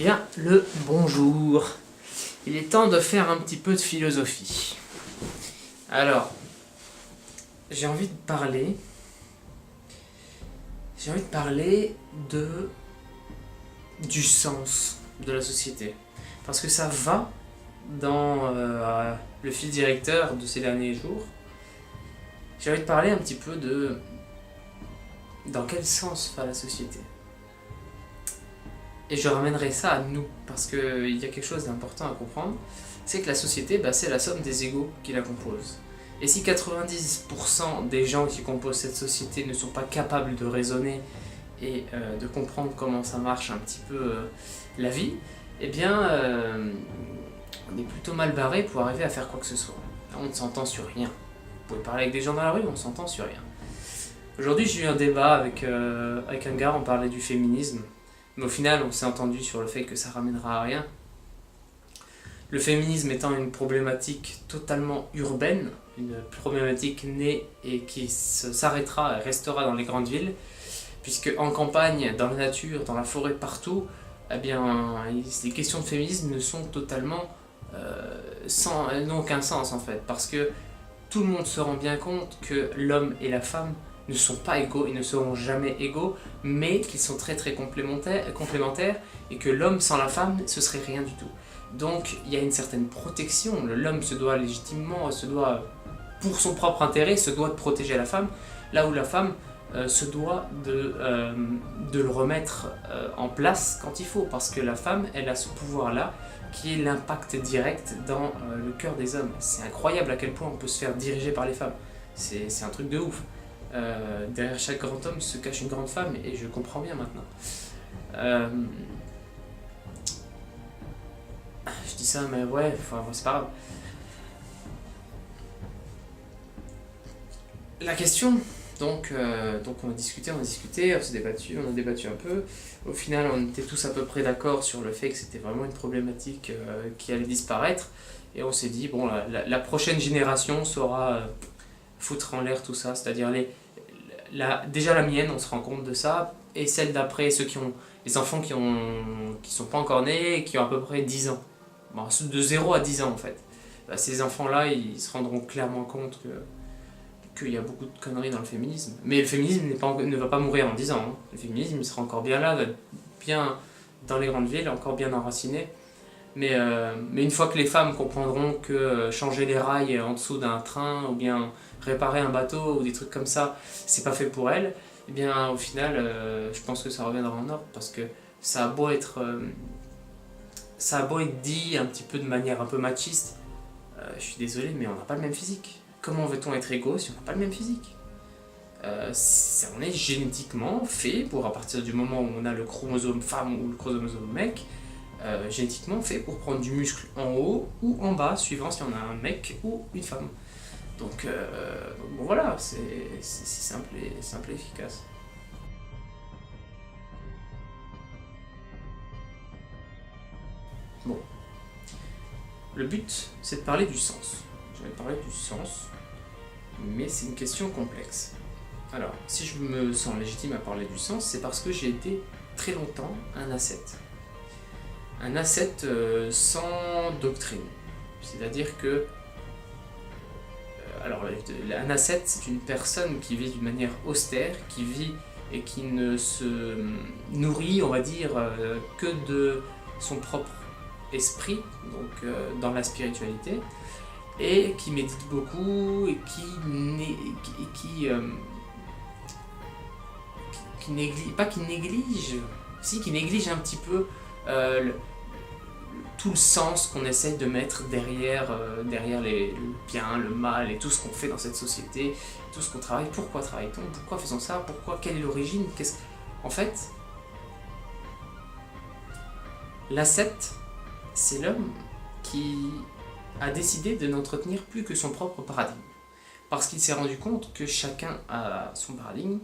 Bien, le bonjour. Il est temps de faire un petit peu de philosophie. Alors, j'ai envie de parler du sens de la société. Parce que ça va dans le fil directeur de ces derniers jours. J'ai envie de parler un petit peu de dans quel sens va la société. Et je ramènerai ça à nous, parce qu'il y a quelque chose d'important à comprendre, c'est que la société, c'est la somme des égos qui la composent. Et si 90% des gens qui composent cette société ne sont pas capables de raisonner et de comprendre comment ça marche un petit peu la vie, eh bien, on est plutôt mal barré pour arriver à faire quoi que ce soit. Là, on ne s'entend sur rien. Vous pouvez parler avec des gens dans la rue, on ne s'entend sur rien. Aujourd'hui, j'ai eu un débat avec un gars, on parlait du féminisme. Mais au final, on s'est entendu sur le fait que ça ramènera à rien. Le féminisme étant une problématique totalement urbaine, une problématique née et qui s'arrêtera et restera dans les grandes villes, puisque en campagne, dans la nature, dans la forêt, partout, eh bien, les questions de féminisme ne sont totalement n'ont aucun sens en fait, parce que tout le monde se rend bien compte que l'homme et la femme ne sont pas égaux, ils ne seront jamais égaux, mais qu'ils sont très très complémentaires et que l'homme sans la femme, ce serait rien du tout. Donc il y a une certaine protection, l'homme se doit légitimement, pour son propre intérêt, se doit de protéger la femme, là où la femme se doit de le remettre en place quand il faut, parce que la femme, elle a ce pouvoir-là, qui est l'impact direct dans le cœur des hommes. C'est incroyable à quel point on peut se faire diriger par les femmes, c'est un truc de ouf. Derrière chaque grand homme se cache une grande femme, et je comprends bien maintenant. Je dis ça, mais ouais, c'est pas grave. La question, donc on a discuté, on a débattu un peu. Au final, on était tous à peu près d'accord sur le fait que c'était vraiment une problématique qui allait disparaître, et on s'est dit, bon, la prochaine génération saura foutre en l'air tout ça, c'est-à-dire déjà la mienne, on se rend compte de ça, et celle d'après, les enfants qui sont pas encore nés, et qui ont à peu près 10 ans. Bon, de 0 à 10 ans en fait. Ces enfants-là, ils se rendront clairement compte qu'il y a beaucoup de conneries dans le féminisme. Mais le féminisme ne va pas mourir en 10 ans. Hein. Le féminisme, il sera encore bien là, bien dans les grandes villes, encore bien enraciné. Mais une fois que les femmes comprendront que changer les rails en dessous d'un train, ou bien réparer un bateau, ou des trucs comme ça, c'est pas fait pour elles, eh bien au final, je pense que ça reviendra en ordre, parce que ça a beau être dit un petit peu de manière un peu machiste, je suis désolé, mais on n'a pas le même physique. Comment veut-on être égaux si on n'a pas le même physique ? On est génétiquement fait pour, à partir du moment où on a le chromosome femme ou le chromosome mec, génétiquement fait pour prendre du muscle en haut ou en bas, suivant si on a un mec ou une femme. Donc bon, voilà, c'est simple et efficace. Bon. Le but, c'est de parler du sens. Je vais parler du sens, mais c'est une question complexe. Alors, si je me sens légitime à parler du sens, c'est parce que j'ai été très longtemps un ascète. Un ascète sans doctrine. C'est-à-dire que... un ascète, c'est une personne qui vit d'une manière austère, qui vit et qui ne se nourrit, on va dire, que de son propre esprit, donc dans la spiritualité, et qui médite beaucoup, et qui néglige un petit peu tout le sens qu'on essaie de mettre derrière le bien, le mal et tout ce qu'on fait dans cette société, tout ce qu'on travaille. Pourquoi travaille-t-on ? Pourquoi faisons ça ? Quelle est l'origine ? En fait, l'ascète, c'est l'homme qui a décidé de n'entretenir plus que son propre paradigme. Parce qu'il s'est rendu compte que chacun a son paradigme,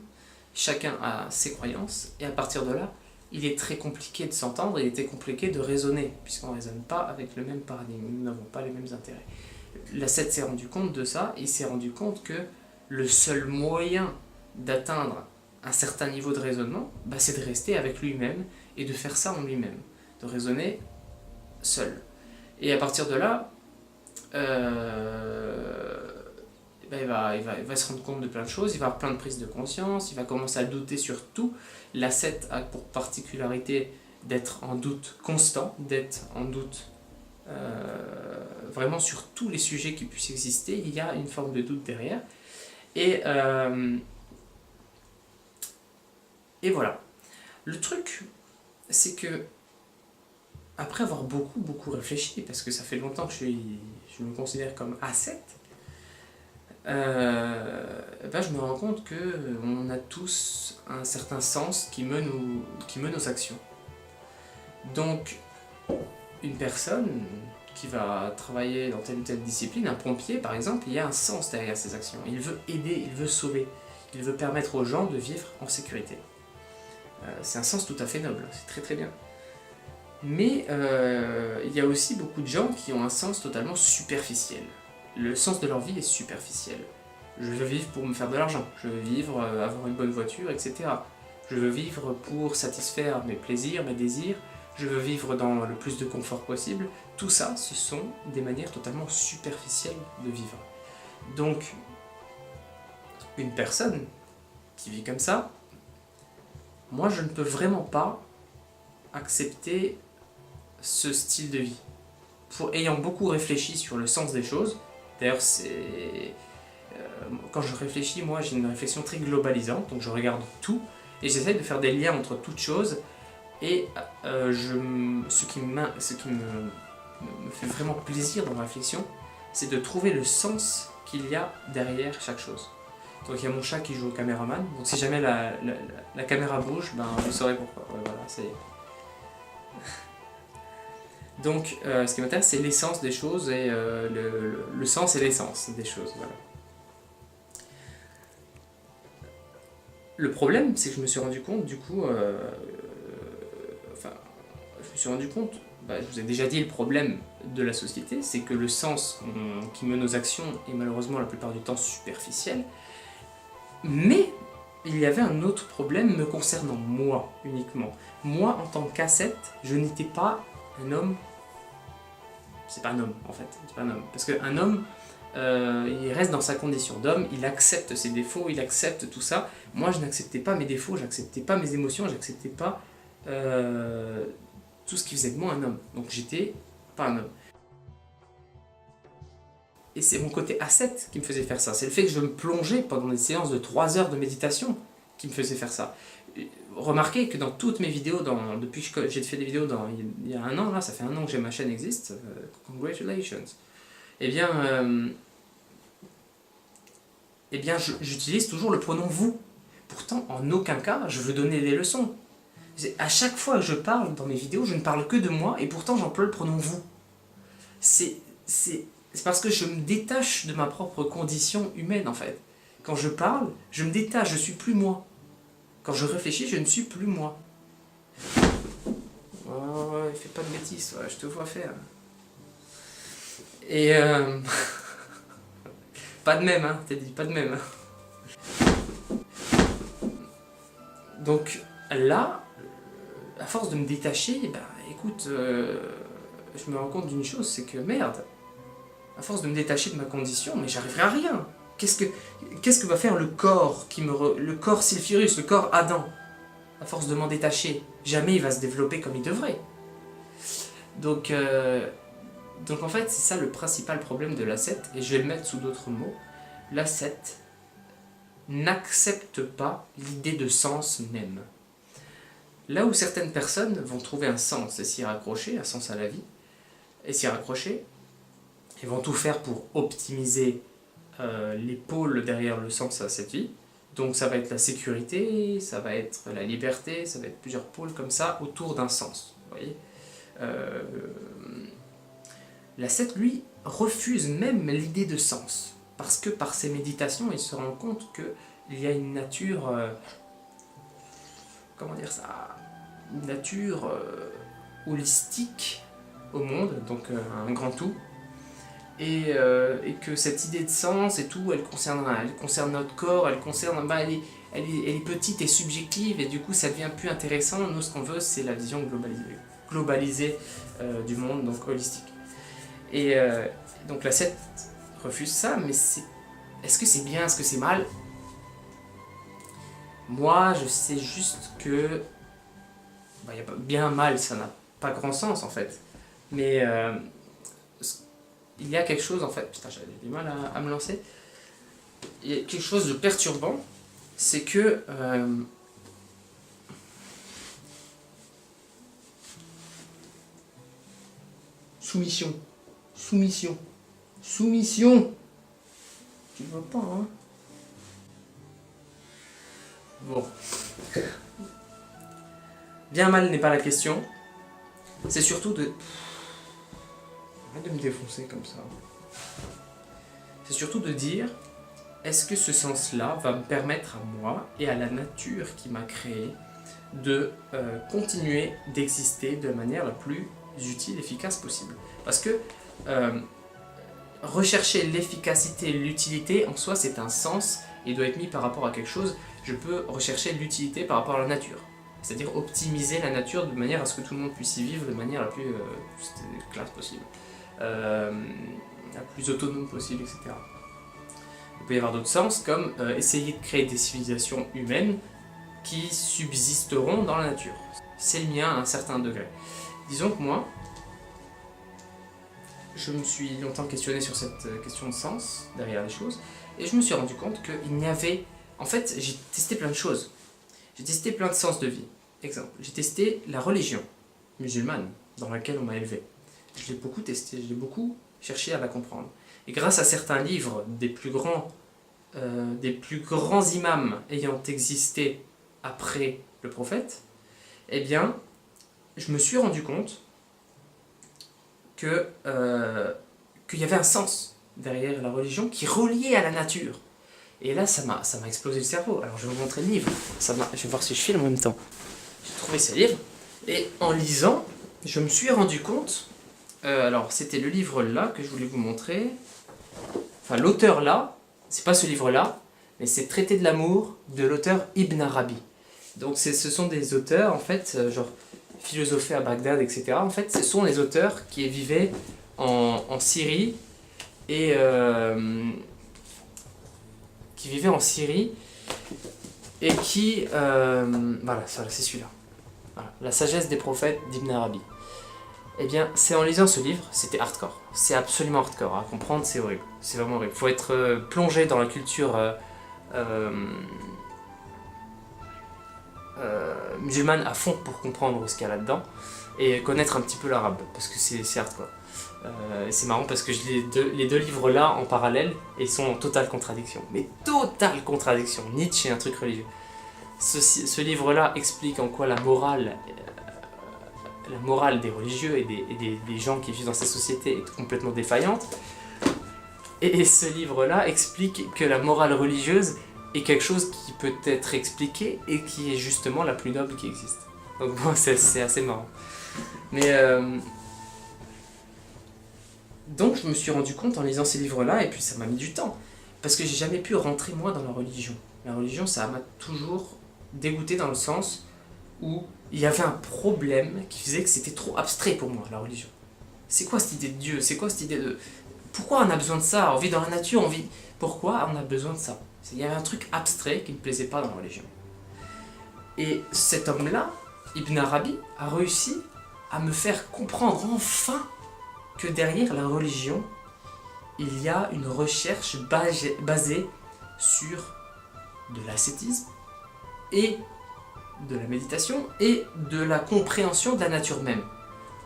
chacun a ses croyances, et à partir de là, il est très compliqué de s'entendre, il est très compliqué de raisonner, puisqu'on ne raisonne pas avec le même paradigme, nous n'avons pas les mêmes intérêts. L'ascète s'est rendu compte de ça, et il s'est rendu compte que le seul moyen d'atteindre un certain niveau de raisonnement, c'est de rester avec lui-même, et de faire ça en lui-même. de raisonner seul. Et à partir de là, ben il va se rendre compte de plein de choses, il va avoir plein de prises de conscience, il va commencer à douter sur tout. L'ascète a pour particularité d'être en doute constant, d'être en doute vraiment sur tous les sujets qui puissent exister, il y a une forme de doute derrière. Et voilà. Le truc, c'est que, après avoir beaucoup réfléchi, parce que ça fait longtemps que je me considère comme ascète, ben je me rends compte qu'on a tous un certain sens qui meut nos actions. Donc, une personne qui va travailler dans telle ou telle discipline, un pompier par exemple, il y a un sens derrière ses actions. Il veut aider, il veut sauver, il veut permettre aux gens de vivre en sécurité. C'est un sens tout à fait noble, c'est très très bien. Mais il y a aussi beaucoup de gens qui ont un sens totalement superficiel. Le sens de leur vie est superficiel. Je veux vivre pour me faire de l'argent, je veux vivre, avoir une bonne voiture, etc. Je veux vivre pour satisfaire mes plaisirs, mes désirs, je veux vivre dans le plus de confort possible. Tout ça, ce sont des manières totalement superficielles de vivre. Donc, une personne qui vit comme ça, moi je ne peux vraiment pas accepter ce style de vie. Ayant beaucoup réfléchi sur le sens des choses, d'ailleurs quand je réfléchis, moi j'ai une réflexion très globalisante, donc je regarde tout et j'essaie de faire des liens entre toutes choses et ce qui me fait vraiment plaisir dans ma réflexion, c'est de trouver le sens qu'il y a derrière chaque chose. Donc il y a mon chat qui joue au caméraman, donc si jamais la caméra bouge, ben vous saurez pourquoi. Ouais, voilà, c'est... Donc ce qui m'intéresse, c'est l'essence des choses et le sens et l'essence des choses. Voilà. Le problème, c'est que je me suis rendu compte, du coup, je vous ai déjà dit, le problème de la société, c'est que le sens qui meut nos actions est malheureusement la plupart du temps superficiel. Mais il y avait un autre problème me concernant moi uniquement. Moi, en tant qu'ascète, je n'étais pas un homme. C'est pas un homme en fait, c'est pas un homme. Parce qu'un homme, il reste dans sa condition d'homme, il accepte ses défauts, il accepte tout ça. Moi, je n'acceptais pas mes défauts, j'acceptais pas mes émotions, j'acceptais pas tout ce qui faisait de moi un homme. Donc j'étais pas un homme. Et c'est mon côté ascète qui me faisait faire ça. C'est le fait que je me plongeais pendant des séances de 3 heures de méditation qui me faisait faire ça. Remarquez que dans toutes mes vidéos, depuis que j'ai fait des vidéos il y a 1 an, là, ça fait 1 an que ma chaîne existe, congratulations. Eh bien j'utilise toujours le pronom vous. Pourtant, en aucun cas, je veux donner des leçons. À chaque fois que je parle dans mes vidéos, je ne parle que de moi, et pourtant j'emploie le pronom vous. C'est parce que je me détache de ma propre condition humaine, en fait. Quand je parle, je me détache, je suis plus moi. Quand je réfléchis, je ne suis plus moi. Oh, fais pas de bêtises, ouais, je te vois faire. Et pas de même, hein, t'as dit, pas de même. Donc là, à force de me détacher, ben écoute, je me rends compte d'une chose, c'est que merde, à force de me détacher de ma condition, mais j'arriverai à rien. Qu'est-ce que va faire le corps le corps Sulfurus, le corps Adam, à force de m'en détacher? Jamais il va se développer comme il devrait. Donc en fait, c'est ça le principal problème de l'ascète, et je vais le mettre sous d'autres mots. L'ascète n'accepte pas l'idée de sens même. Là où certaines personnes vont trouver un sens et s'y raccrocher, un sens à la vie, et s'y raccrocher, et vont tout faire pour optimiser les pôles derrière le sens à cette vie. Donc ça va être la sécurité, ça va être la liberté, ça va être plusieurs pôles comme ça autour d'un sens. Vous voyez, l'ascète, lui, refuse même l'idée de sens. Parce que par ses méditations, il se rend compte qu'il y a une nature... comment dire ça? Une nature holistique au monde, donc un grand tout. Et que cette idée de sens et tout, elle concerne notre corps, elle est petite et subjective, et du coup ça devient plus intéressant. Nous, ce qu'on veut, c'est la vision globalisée. globalisée du monde, donc holistique. Et donc la secte refuse ça, mais est-ce que c'est bien, est-ce que c'est mal? Moi, je sais juste que y a bien mal, ça n'a pas grand sens en fait. Mais il y a quelque chose en fait, putain j'avais du mal à me lancer. Il y a quelque chose de perturbant, c'est que soumission, soumission, soumission. Tu vois pas, hein? Bon. Bien mal n'est pas la question. C'est surtout de... Arrête de me défoncer comme ça. C'est surtout de dire, est-ce que ce sens-là va me permettre à moi et à la nature qui m'a créé de continuer d'exister de la manière la plus utile, efficace possible. Parce que rechercher l'efficacité et l'utilité, en soi, c'est un sens et doit être mis par rapport à quelque chose. Je peux rechercher l'utilité par rapport à la nature. C'est-à-dire optimiser la nature de manière à ce que tout le monde puisse y vivre de manière la plus classe possible. La plus autonome possible, etc. Il peut y avoir d'autres sens, comme essayer de créer des civilisations humaines qui subsisteront dans la nature. C'est le mien à un certain degré. Disons que moi, je me suis longtemps questionné sur cette question de sens derrière les choses, et je me suis rendu compte qu'il n'y avait... En fait, j'ai testé plein de choses. J'ai testé plein de sens de vie. Exemple, j'ai testé la religion musulmane dans laquelle on m'a élevé. Je l'ai beaucoup testé, je l'ai beaucoup cherché à la comprendre. Et grâce à certains livres des plus grands imams ayant existé après le prophète, eh bien, je me suis rendu compte qu'il y avait un sens derrière la religion qui reliait à la nature. Et là, ça m'a explosé le cerveau. Alors, je vais vous montrer le livre. Je vais voir si je filme en même temps. J'ai trouvé ce livre. Et en lisant, je me suis rendu compte... alors, c'était le livre là que je voulais vous montrer. Enfin, l'auteur là, c'est pas ce livre-là, mais c'est Traité de l'amour de l'auteur Ibn Arabi. Donc, ce sont des auteurs, en fait, genre philosophés à Bagdad, etc. En fait, ce sont les auteurs qui vivaient en Syrie et... qui vivait en Syrie et qui... voilà, c'est celui-là. Voilà, La sagesse des prophètes d'Ibn Arabi. Eh bien, c'est en lisant ce livre, c'était hardcore. C'est absolument hardcore. À comprendre, c'est horrible. C'est vraiment horrible. Il faut être plongé dans la culture musulmane à fond pour comprendre ce qu'il y a là-dedans et connaître un petit peu l'arabe, parce que c'est hardcore. C'est marrant parce que je lis les deux livres là en parallèle et ils sont en totale contradiction. Mais totale contradiction. Nietzsche est un truc religieux. Ce livre là explique en quoi la morale des religieux et des gens qui vivent dans ces sociétés est complètement défaillante. Et ce livre là explique que la morale religieuse est quelque chose qui peut être expliqué et qui est justement la plus noble qui existe. Donc bon, c'est assez marrant. Mais donc je me suis rendu compte en lisant ces livres-là, et puis ça m'a mis du temps, parce que j'ai jamais pu rentrer moi dans la religion. La religion, ça m'a toujours dégoûté dans le sens où il y avait un problème qui faisait que c'était trop abstrait pour moi, la religion. C'est quoi cette idée de Dieu? C'est quoi cette idée de... Pourquoi on a besoin de ça? On vit dans la nature, on vit... Pourquoi on a besoin de ça? Il y avait un truc abstrait qui ne me plaisait pas dans la religion. Et cet homme-là, Ibn Arabi, a réussi à me faire comprendre enfin que derrière la religion, il y a une recherche basée sur de l'ascétisme et de la méditation et de la compréhension de la nature même.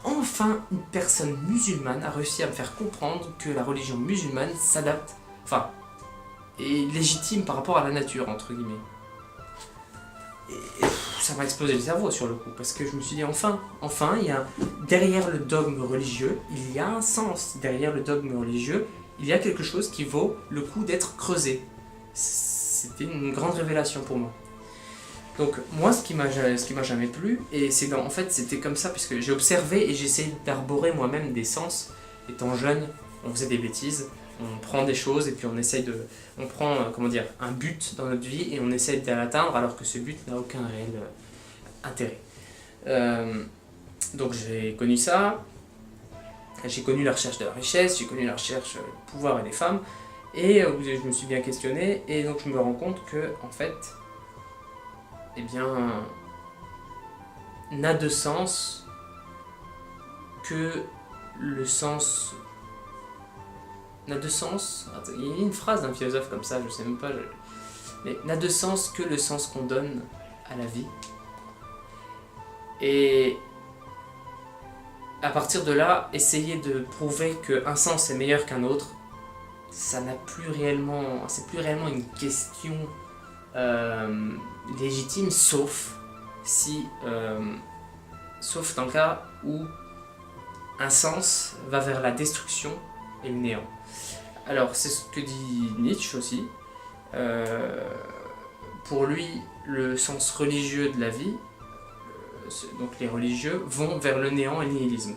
Enfin, une personne musulmane a réussi à me faire comprendre que la religion musulmane s'adapte, enfin, est légitime par rapport à la nature, entre guillemets. Et ça m'a explosé le cerveau sur le coup, parce que je me suis dit enfin, il y a derrière le dogme religieux, il y a un sens. Derrière le dogme religieux, il y a quelque chose qui vaut le coup d'être creusé. C'était une grande révélation pour moi. Donc moi, ce qui m'a jamais plu, et c'est en fait c'était comme ça, puisque j'ai observé et j'ai essayé d'arborer moi-même des sens. Étant jeune, on faisait des bêtises, on prend des choses et puis on prend un but dans notre vie et on essaye de l'atteindre alors que ce but n'a aucun réel intérêt. Donc j'ai connu ça, j'ai connu la recherche de la richesse, j'ai connu la recherche du pouvoir et des femmes, et je me suis bien questionné, et donc je me rends compte que, en fait, eh bien, n'a de sens que le sens... N'a de sens... Attends, il y a une phrase d'un philosophe comme ça, je sais même pas... Mais n'a de sens que le sens qu'on donne à la vie. Et à partir de là, essayer de prouver qu'un sens est meilleur qu'un autre, ça n'a plus réellement... C'est plus réellement une question légitime, sauf si... sauf dans le cas où un sens va vers la destruction et le néant. Alors, c'est ce que dit Nietzsche aussi. Pour lui, le sens religieux de la vie, donc les religieux, vont vers le néant et le nihilisme.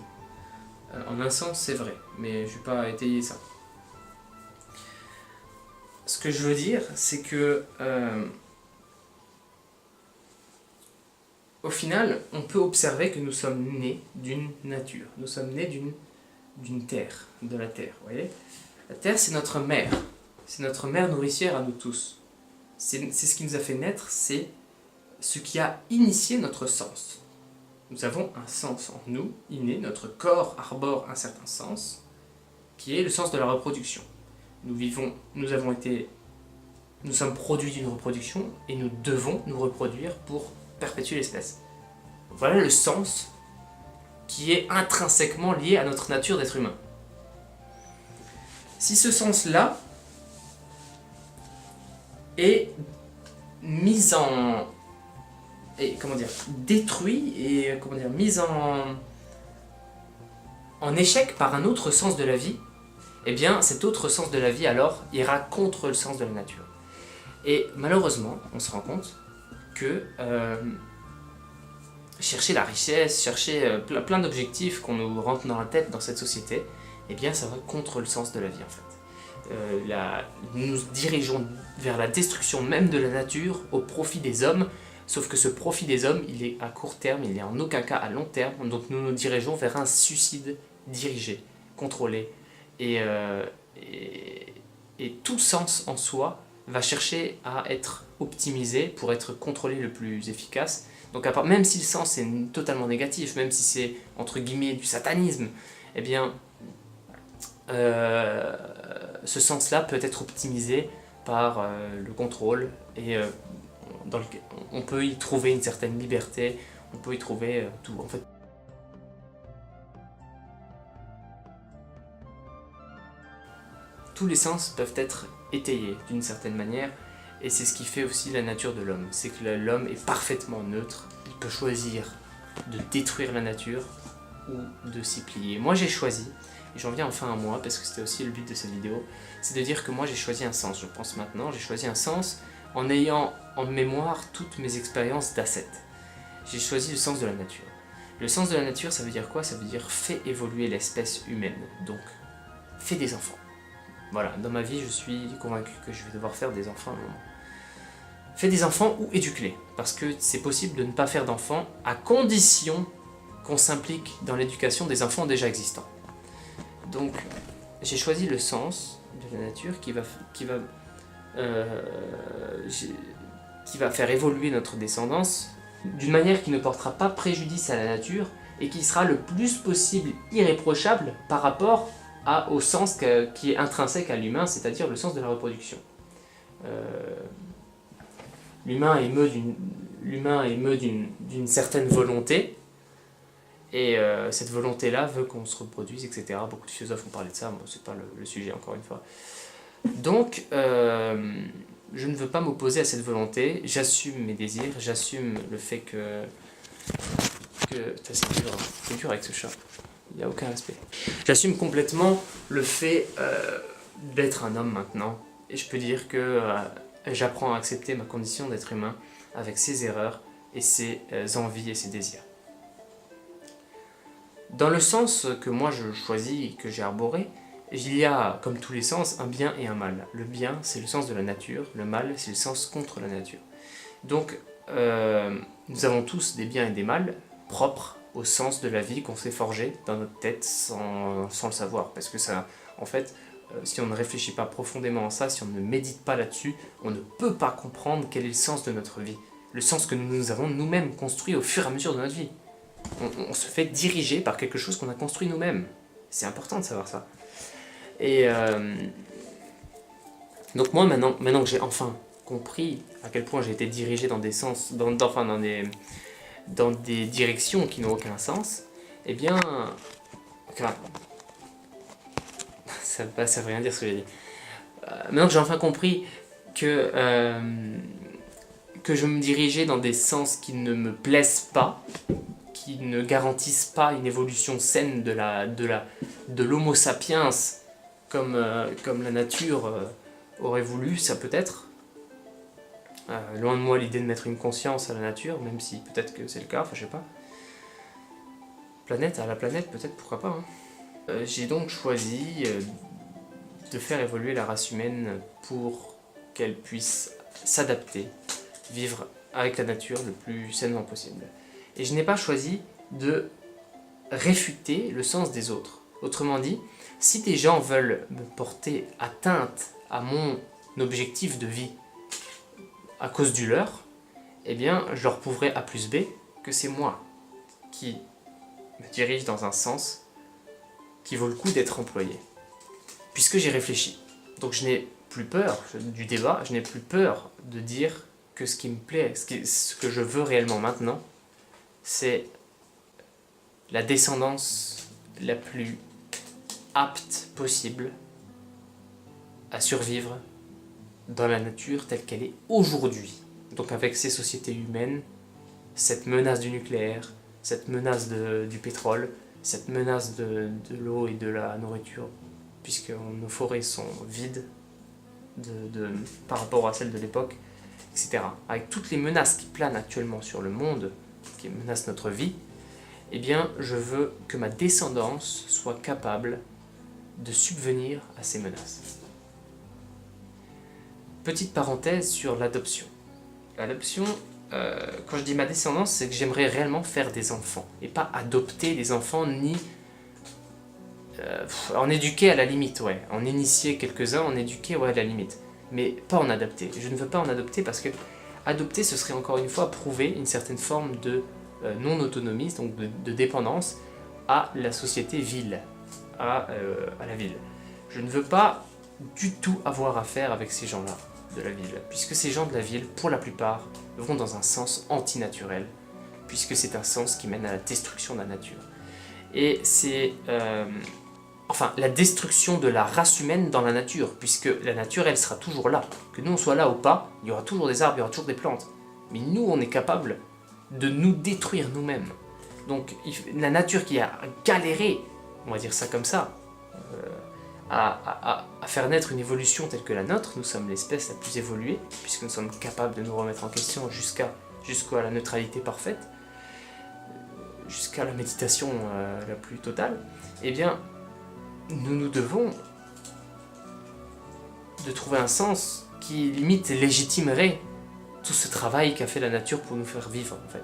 En un sens, c'est vrai, mais je ne vais pas étayer ça. Ce que je veux dire, c'est que au final, on peut observer que nous sommes nés d'une nature. Nous sommes nés d'une terre, de la terre, vous voyez ? La terre, c'est notre mère. C'est notre mère nourricière à nous tous. C'est ce qui nous a fait naître, c'est ce qui a initié notre sens. Nous avons un sens en nous, inné, notre corps arbore un certain sens, qui est le sens de la reproduction. Nous sommes produits d'une reproduction, et nous devons nous reproduire pour perpétuer l'espèce. Voilà le sens qui est intrinsèquement lié à notre nature d'être humain. Si ce sens-là est mis en... détruit et mis en échec par un autre sens de la vie, eh bien cet autre sens de la vie alors ira contre le sens de la nature. Et malheureusement, on se rend compte que chercher la richesse, chercher plein d'objectifs qu'on nous rentre dans la tête dans cette société, eh bien ça va contre le sens de la vie en fait. Nous nous dirigeons vers la destruction même de la nature au profit des hommes, sauf que ce profit des hommes, il est à court terme, il n'est en aucun cas à long terme, donc nous nous dirigeons vers un suicide dirigé, contrôlé, et tout sens en soi va chercher à être optimisé pour être contrôlé le plus efficace. Donc même si le sens est totalement négatif, même si c'est entre guillemets du satanisme, eh bien ce sens-là peut être optimisé par le contrôle et on peut y trouver une certaine liberté, on peut y trouver tout en fait. Tous les sens peuvent être étayés d'une certaine manière, et c'est ce qui fait aussi la nature de l'homme. C'est que l'homme est parfaitement neutre, il peut choisir de détruire la nature ou de s'y plier. Moi j'ai choisi, et j'en viens enfin à moi, parce que c'était aussi le but de cette vidéo, c'est de dire que moi j'ai choisi un sens, je pense maintenant, j'ai choisi un sens en ayant en mémoire toutes mes expériences d'ascète. J'ai choisi le sens de la nature. Le sens de la nature, ça veut dire quoi? Ça veut dire fais évoluer l'espèce humaine, donc fais des enfants. Voilà, dans ma vie, je suis convaincu que je vais devoir faire des enfants à un moment. Fais des enfants ou éduque-les, parce que c'est possible de ne pas faire d'enfants à condition qu'on s'implique dans l'éducation des enfants déjà existants. Donc, j'ai choisi le sens de la nature qui va faire évoluer notre descendance d'une manière qui ne portera pas préjudice à la nature et qui sera le plus possible irréprochable par rapport au sens qui est intrinsèque à l'humain, c'est-à-dire le sens de la reproduction. L'humain émeut d'une certaine volonté, et cette volonté-là veut qu'on se reproduise, etc. Beaucoup de philosophes ont parlé de ça, bon, c'est pas le sujet encore une fois. Donc, je ne veux pas m'opposer à cette volonté, j'assume mes désirs, j'assume le fait que c'est dur avec ce chat. Il n'y a aucun respect. J'assume complètement le fait d'être un homme maintenant. Et je peux dire que j'apprends à accepter ma condition d'être humain avec ses erreurs et ses envies et ses désirs. Dans le sens que moi je choisis et que j'ai arboré, il y a, comme tous les sens, un bien et un mal. Le bien, c'est le sens de la nature. Le mal, c'est le sens contre la nature. Donc, nous avons tous des biens et des mal propres au sens de la vie qu'on s'est forgé dans notre tête sans le savoir. Parce que ça, en fait, si on ne réfléchit pas profondément à ça, si on ne médite pas là-dessus, on ne peut pas comprendre quel est le sens de notre vie. Le sens que nous avons nous-mêmes construit au fur et à mesure de notre vie. On se fait diriger par quelque chose qu'on a construit nous-mêmes. C'est important de savoir ça. Et donc moi, maintenant que j'ai enfin compris à quel point j'ai été dirigé dans des sens, dans des directions qui n'ont aucun sens, eh bien, enfin, ça veut rien dire ce que j'ai dit. Maintenant que j'ai enfin compris que je me dirigeais dans des sens qui ne me plaisent pas, qui ne garantissent pas une évolution saine de l'homo sapiens comme la nature aurait voulu, ça peut être. Loin de moi l'idée de mettre une conscience à la nature, même si peut-être que c'est le cas, enfin je sais pas. À la planète peut-être, pourquoi pas. J'ai donc choisi de faire évoluer la race humaine pour qu'elle puisse s'adapter, vivre avec la nature le plus sainement possible. Et je n'ai pas choisi de réfuter le sens des autres. Autrement dit, si des gens veulent me porter atteinte à mon objectif de vie à cause du leur, eh bien, je leur prouverai A plus B que c'est moi qui me dirige dans un sens qui vaut le coup d'être employé. Puisque j'ai réfléchi. Donc je n'ai plus peur du débat, je n'ai plus peur de dire que ce qui me plaît, ce que je veux réellement maintenant, c'est la descendance la plus apte possible à survivre dans la nature telle qu'elle est aujourd'hui. Donc avec ces sociétés humaines, cette menace du nucléaire, cette menace du pétrole, cette menace de l'eau et de la nourriture, puisque nos forêts sont vides par rapport à celles de l'époque, etc. Avec toutes les menaces qui planent actuellement sur le monde, qui menacent notre vie, eh bien, je veux que ma descendance soit capable de subvenir à ces menaces. Petite parenthèse sur l'adoption. L'adoption, quand je dis ma descendance, c'est que j'aimerais réellement faire des enfants, et pas adopter des enfants, ni en éduquer à la limite, ouais. En initier quelques-uns, en éduquer, ouais, à la limite. Mais pas en adopter. Je ne veux pas en adopter parce que adopter, ce serait encore une fois prouver une certaine forme de non-autonomie, donc de dépendance à la société ville, à la ville. Je ne veux pas du tout avoir affaire avec ces gens-là de la ville, puisque ces gens de la ville, pour la plupart, vont dans un sens antinaturel, puisque c'est un sens qui mène à la destruction de la nature. Et c'est la destruction de la race humaine dans la nature, puisque la nature, elle sera toujours là. Que nous, on soit là ou pas, il y aura toujours des arbres, il y aura toujours des plantes. Mais nous, on est capable de nous détruire nous-mêmes. Donc, la nature qui a galéré, on va dire ça comme ça, à faire naître une évolution telle que la nôtre, nous sommes l'espèce la plus évoluée, puisque nous sommes capables de nous remettre en question jusqu'à la neutralité parfaite, jusqu'à la méditation la plus totale, eh bien, nous devons de trouver un sens qui limite légitimerait tout ce travail qu'a fait la nature pour nous faire vivre, en fait.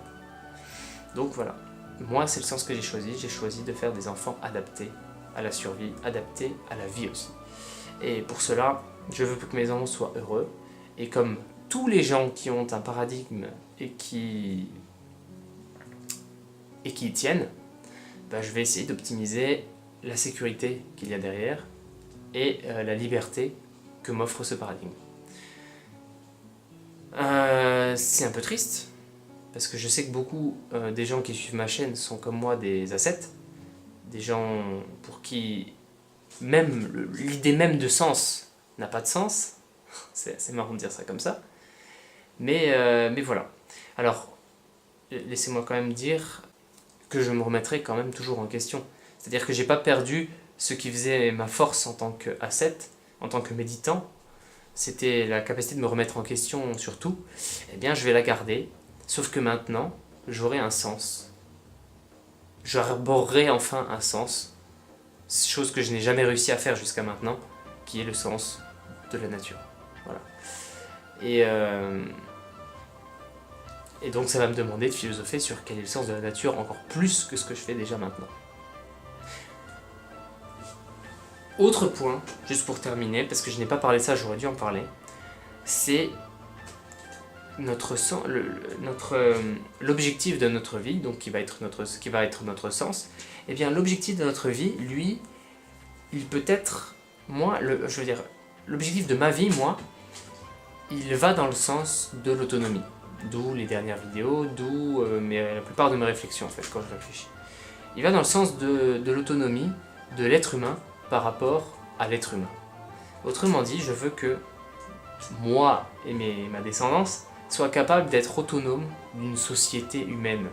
Donc voilà, moi c'est le sens que j'ai choisi de faire des enfants adaptés à la survie, adaptés à la vie aussi. Et pour cela, je veux que mes enfants soient heureux, et comme tous les gens qui ont un paradigme et qui y tiennent, je vais essayer d'optimiser la sécurité qu'il y a derrière et la liberté que m'offre ce paradigme. C'est un peu triste, parce que je sais que beaucoup des gens qui suivent ma chaîne sont comme moi des ascètes, des gens pour qui même l'idée même de sens n'a pas de sens. C'est marrant de dire ça comme ça. Mais voilà. Alors, laissez-moi quand même dire que je me remettrai quand même toujours en question. C'est-à-dire que j'ai pas perdu ce qui faisait ma force en tant qu'ascète, en tant que méditant. C'était la capacité de me remettre en question sur tout. Eh bien, je vais la garder. Sauf que maintenant, j'aurai un sens. J'arborerai enfin un sens. Chose que je n'ai jamais réussi à faire jusqu'à maintenant, qui est le sens de la nature. Voilà. Et Et donc ça va me demander de philosopher sur quel est le sens de la nature encore plus que ce que je fais déjà maintenant. Autre point, juste pour terminer, parce que je n'ai pas parlé de ça, j'aurais dû en parler, c'est l'objectif de notre vie, donc qui va être notre sens. Eh bien l'objectif de notre vie, lui, il peut être, l'objectif de ma vie, moi, il va dans le sens de l'autonomie. D'où les dernières vidéos, d'où la plupart de mes réflexions en fait quand je réfléchis. Il va dans le sens de l'autonomie de l'être humain par rapport à l'être humain. Autrement dit, je veux que moi et ma descendance soient capables d'être autonomes d'une société humaine.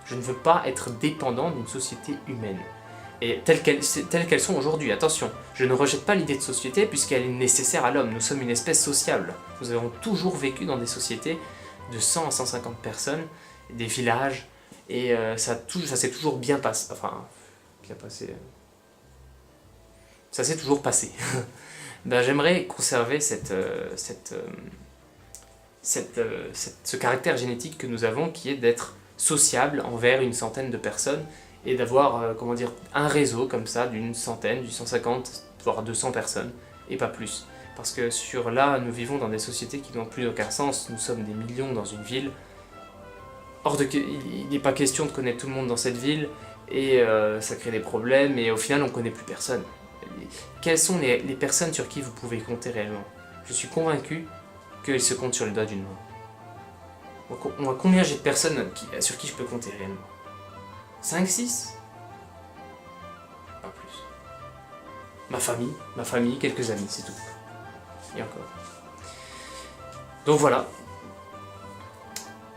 Je ne veux pas être dépendant d'une société humaine. Et telles qu'elles sont aujourd'hui, attention, je ne rejette pas l'idée de société puisqu'elle est nécessaire à l'homme. Nous sommes une espèce sociable. Nous avons toujours vécu dans des sociétés de 100 à 150 personnes, des villages, et ça s'est toujours bien passé. Enfin, bien passé. Ça s'est toujours passé. Ben, j'aimerais conserver ce caractère génétique que nous avons qui est d'être sociable envers une centaine de personnes et d'avoir un réseau comme ça d'une centaine, du 150, voire 200 personnes et pas plus. Parce que nous vivons dans des sociétés qui n'ont plus aucun sens, nous sommes des millions dans une ville. Il n'est pas question de connaître tout le monde dans cette ville et ça crée des problèmes et au final on ne connaît plus personne. Quelles sont les personnes sur qui vous pouvez compter réellement? Je suis convaincu qu'ils se comptent sur le doigt d'une main. Moi, combien j'ai de personnes sur qui je peux compter réellement? 5, 6? Pas plus. Ma famille, quelques amis, c'est tout. Et encore. Donc voilà.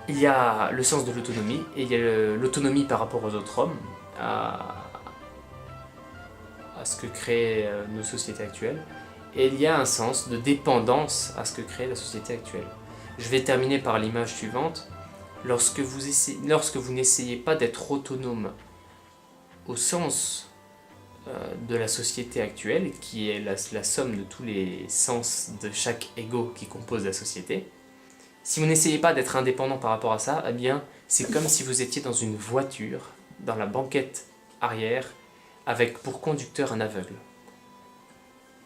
Il y a le sens de l'autonomie, et il y a l'autonomie par rapport aux autres hommes, à ce que créent nos sociétés actuelles, et il y a un sens de dépendance à ce que crée la société actuelle. Je vais terminer par l'image suivante. Lorsque vous n'essayez pas d'être autonome au sens de la société actuelle, qui est la somme de tous les sens de chaque ego qui compose la société, si vous n'essayez pas d'être indépendant par rapport à ça, eh bien, c'est comme si vous étiez dans une voiture, dans la banquette arrière, avec pour conducteur un aveugle.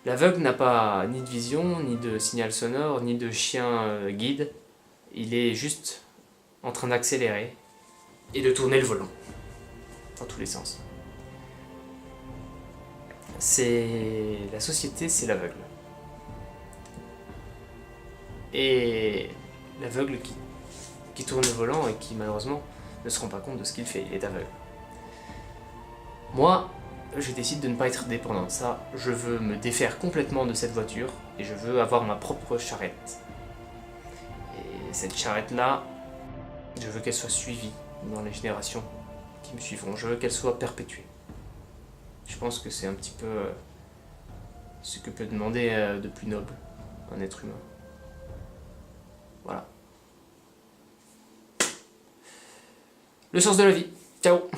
L'aveugle n'a pas ni de vision, ni de signal sonore, ni de chien guide. Il est juste en train d'accélérer et de tourner le volant, dans tous les sens. La société, c'est l'aveugle. Et l'aveugle qui tourne le volant et qui malheureusement ne se rend pas compte de ce qu'il fait, il est aveugle. Moi, je décide de ne pas être dépendant de ça, je veux me défaire complètement de cette voiture et je veux avoir ma propre charrette. Et cette charrette-là, je veux qu'elle soit suivie dans les générations qui me suivront, je veux qu'elle soit perpétuée. Je pense que c'est un petit peu ce que peut demander de plus noble un être humain. Voilà. Le sens de la vie. Ciao.